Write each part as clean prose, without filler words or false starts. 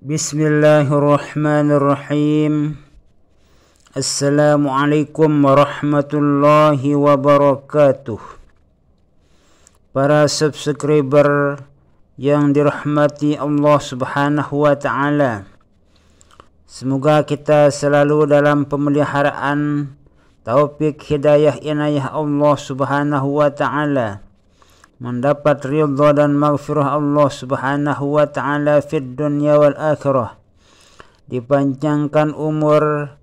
Bismillahirrahmanirrahim. Assalamualaikum warahmatullahi wabarakatuh. Para subscriber yang dirahmati Allah Subhanahu wa ta'ala, semoga kita selalu dalam pemeliharaan taufik hidayah inayah Allah Subhanahu wa ta'ala, mendapat ridha dan maghfirah Allah Subhanahu wa ta'ala fid dunya wal akhirah, dipanjangkan umur,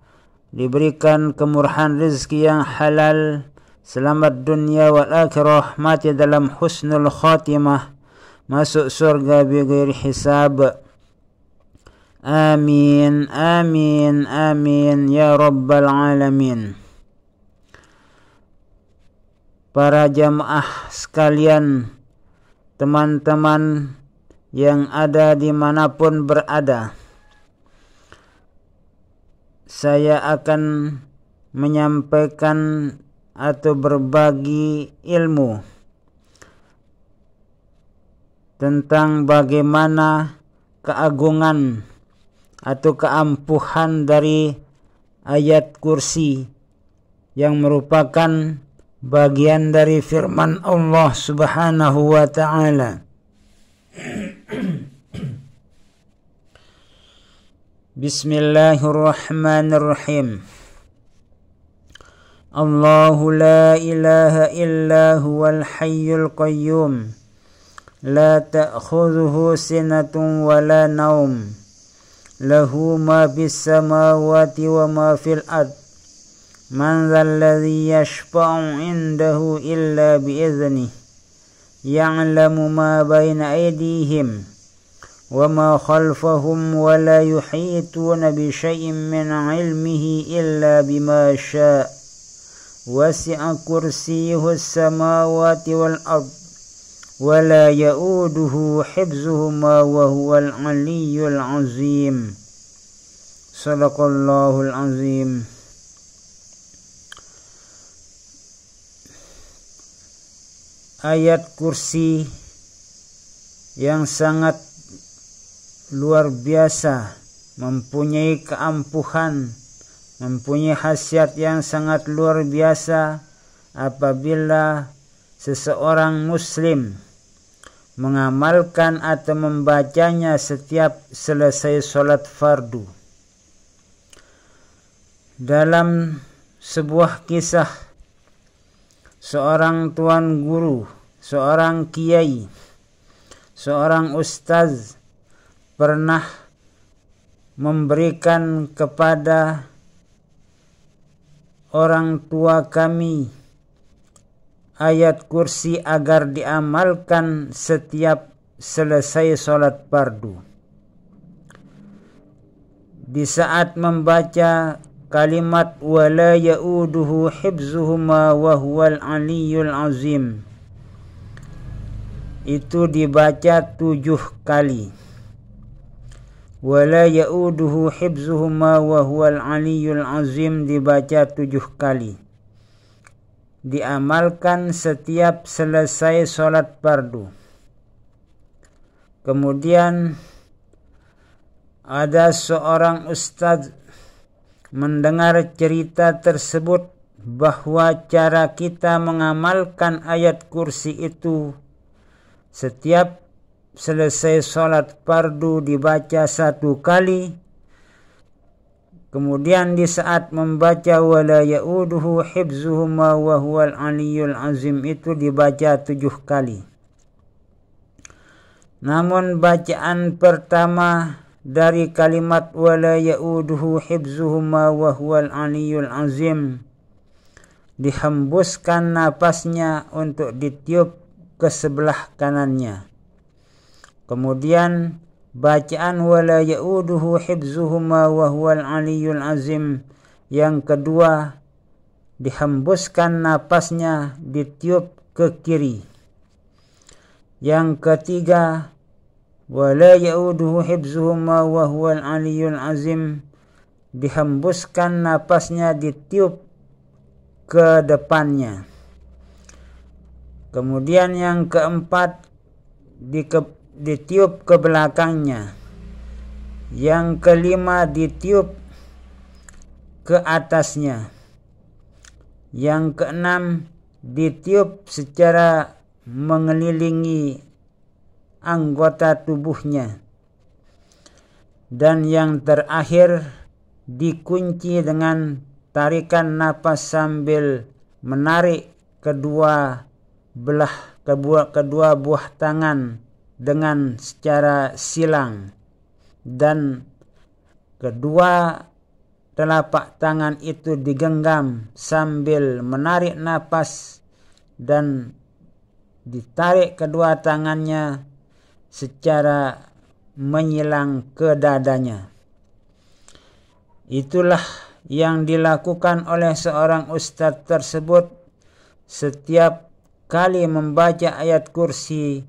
diberikan kemurahan rezeki yang halal, selamat dunia wal akhirah, mati dalam husnul khatimah, masuk surga bighairi hisab. Amin, amin, amin ya rabbal alamin. Para jamaah sekalian, teman-teman yang ada dimanapun berada, saya akan menyampaikan atau berbagi ilmu tentang bagaimana keagungan atau keampuhan dari ayat kursi yang merupakan bagian dari firman Allah Subhanahu wa ta'ala. Bismillahirrahmanirrahim. Allahu la ilaha illa huwal hayyul qayyum, la ta'khudhuhu sinatun wa la naum, lahu ma bis samawati wa ma fil ard, man dhal ladzi yashfa'u 'indahu illa bi idhnihi, ya'lamu ma baina aydihim wa ma khalfahum wa la yuhituna bi syai'in min 'ilmihi illa bima syaa', wasi'a kursiyyuhu as-samawati wal ard wa la ya'uduhu hifdzuhuma wa huwal 'aliyyul 'azim. Shadaqallahul 'azim. Ayat kursi yang sangat luar biasa, mempunyai keampuhan, mempunyai khasiat yang sangat luar biasa apabila seseorang muslim mengamalkan atau membacanya setiap selesai sholat fardu. Dalam sebuah kisah, seorang tuan guru, seorang kiai, seorang ustaz pernah memberikan kepada orang tua kami ayat kursi agar diamalkan setiap selesai sholat fardu. Di saat membaca kalimat wala ya'uduhu hifzuhuma wa huwal 'aliyyul 'azim, itu dibaca 7 kali. Wala ya'uduhu hifzuhuma wa huwal 'aliyyul 'azim dibaca 7 kali. Diamalkan setiap selesai sholat fardu. Kemudian ada seorang ustaz mendengar cerita tersebut bahwa cara kita mengamalkan ayat kursi itu setiap selesai sholat fardu dibaca 1 kali. Kemudian di saat membaca wala ya'uduhu hifzuhuma wa huwal 'aliyyul 'azim itu dibaca 7 kali. Namun bacaan pertama dari kalimat wala ya'uduhu hifzuhuma wa huwal 'aliyyul 'azim, dihembuskan napasnya untuk ditiup ke sebelah kanannya. Kemudian bacaan wala ya'uduhu hifzuhuma wa huwal 'aliyyul 'azim yang kedua, dihembuskan napasnya, ditiup ke kiri. Yang ketiga, wala ya'uduhu hifzuhuma wa huwal 'aliyyul 'azim, dihembuskan napasnya, ditiup ke depannya. Kemudian yang keempat, ditiup ke belakangnya. Yang kelima ditiup ke atasnya. Yang keenam ditiup secara mengelilingi anggota tubuhnya. Dan yang terakhir dikunci dengan tarikan napas sambil menarik kedua buah tangan dengan secara silang, dan kedua telapak tangan itu digenggam sambil menarik napas dan ditarik kedua tangannya secara menyilang ke dadanya. Itulah yang dilakukan oleh seorang ustadz tersebut setiap kali membaca ayat kursi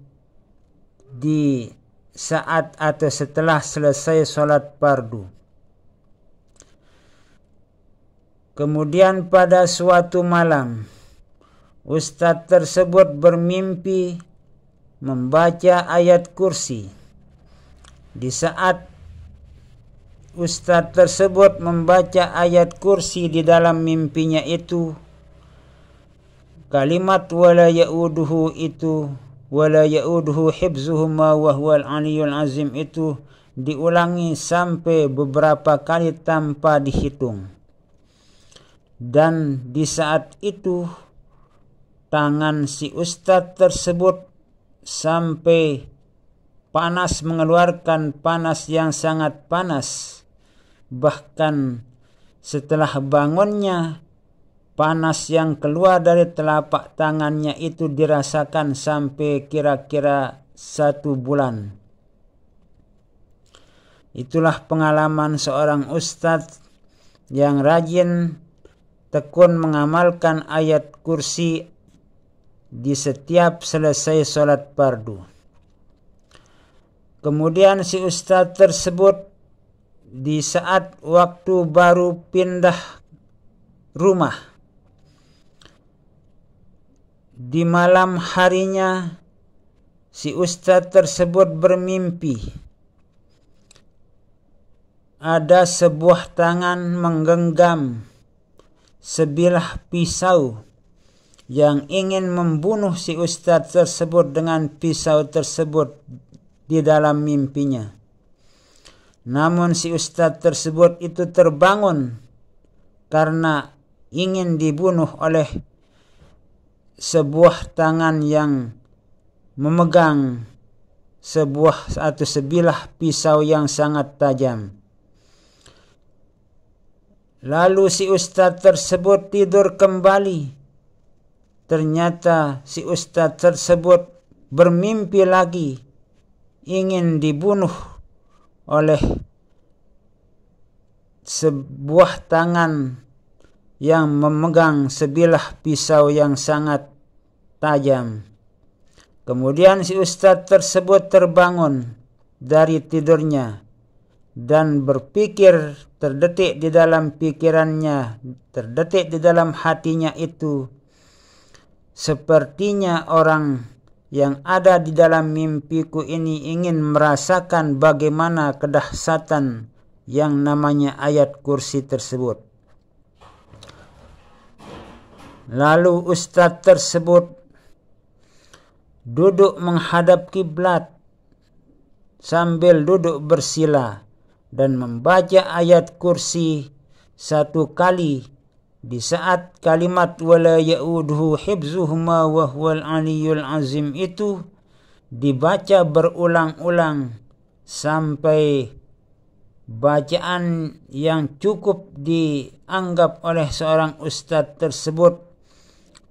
di saat atau setelah selesai sholat fardu. Kemudian pada suatu malam, ustadz tersebut bermimpi membaca ayat kursi. Di saat ustadz tersebut membaca ayat kursi di dalam mimpinya itu, kalimat wala ya'uduhu itu, wala ya'uduhu hibzuhuma wa huwal aliyul azim itu diulangi sampai beberapa kali tanpa dihitung. Dan di saat itu tangan si ustadz tersebut sampai panas, mengeluarkan panas yang sangat panas. Bahkan setelah bangunnya, panas yang keluar dari telapak tangannya itu dirasakan sampai kira-kira 1 bulan. Itulah pengalaman seorang ustadz yang rajin tekun mengamalkan ayat kursi di setiap selesai sholat fardu. Kemudian si ustadz tersebut di saat waktu baru pindah rumah, di malam harinya si ustadz tersebut bermimpi ada sebuah tangan menggenggam sebilah pisau yang ingin membunuh si ustadz tersebut dengan pisau tersebut di dalam mimpinya. Namun si ustadz tersebut itu terbangun karena ingin dibunuh oleh sebuah tangan yang memegang sebilah pisau yang sangat tajam. Lalu si ustadz tersebut tidur kembali. Ternyata si ustadz tersebut bermimpi lagi ingin dibunuh oleh sebuah tangan yang memegang sebilah pisau yang sangat tajam. Kemudian si ustadz tersebut terbangun dari tidurnya dan berpikir, terdetik di dalam pikirannya, terdetik di dalam hatinya itu, sepertinya orang yang ada di dalam mimpiku ini ingin merasakan bagaimana kedahsyatan yang namanya ayat kursi tersebut. Lalu ustadz tersebut duduk menghadap kiblat sambil duduk bersila dan membaca ayat kursi 1 kali di saat kalimat wala ya'uduhu hibzuhuma wa huwal aliyul azim itu dibaca berulang-ulang sampai bacaan yang cukup dianggap oleh seorang ustadz tersebut.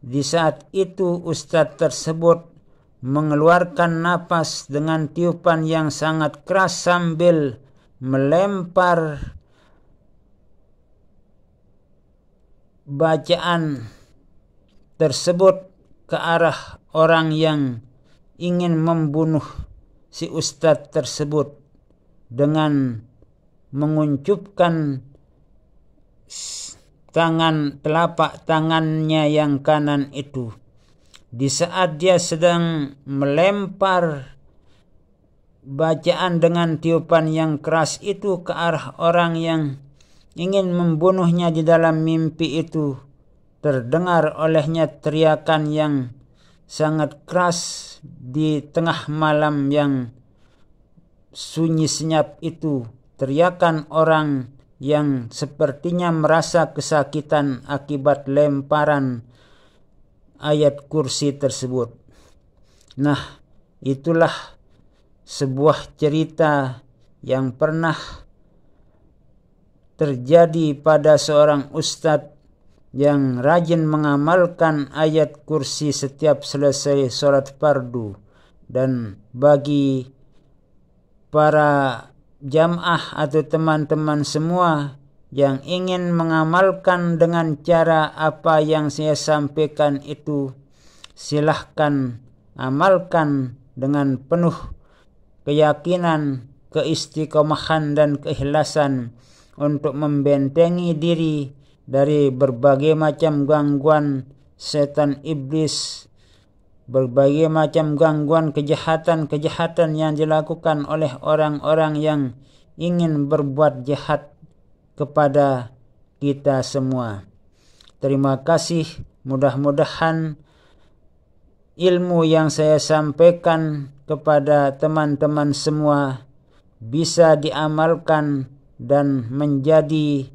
Di saat itu ustadz tersebut mengeluarkan napas dengan tiupan yang sangat keras sambil melempar bacaan tersebut ke arah orang yang ingin membunuh si ustadz tersebut dengan menguncupkan telapak tangannya yang kanan itu. Di saat dia sedang melempar bacaan dengan tiupan yang keras itu ke arah orang yang ingin membunuhnya di dalam mimpi itu, terdengar olehnya teriakan yang sangat keras di tengah malam yang sunyi senyap itu, teriakan orang yang sepertinya merasa kesakitan akibat lemparan ayat kursi tersebut. Nah, itulah sebuah cerita yang pernah terjadi pada seorang ustadz yang rajin mengamalkan ayat kursi setiap selesai sholat fardu. Dan bagi para jamaah atau teman-teman semua yang ingin mengamalkan dengan cara apa yang saya sampaikan itu, silahkan amalkan dengan penuh keyakinan, keistiqomahan dan keikhlasan untuk membentengi diri dari berbagai macam gangguan setan iblis, berbagai macam gangguan kejahatan-kejahatan yang dilakukan oleh orang-orang yang ingin berbuat jahat kepada kita semua. Terima kasih. Mudah-mudahan ilmu yang saya sampaikan kepada teman-teman semua bisa diamalkan dan menjadi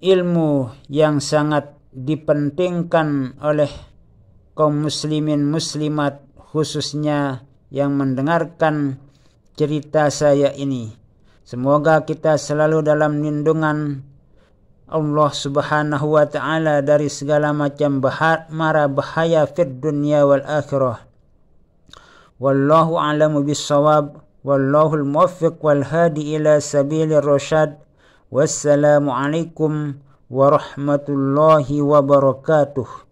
ilmu yang sangat dipentingkan oleh kaum muslimin muslimat, khususnya yang mendengarkan cerita saya ini. Semoga kita selalu dalam lindungan Allah Subhanahu wa ta'ala dari segala macam mara bahaya fid dunya wal akhirah. Wallahu a'lamu bis-shawab. Wallahul muwaffiq wal hadi ila sabilir rasyad. Wassalamu alaikum warahmatullahi wabarakatuh.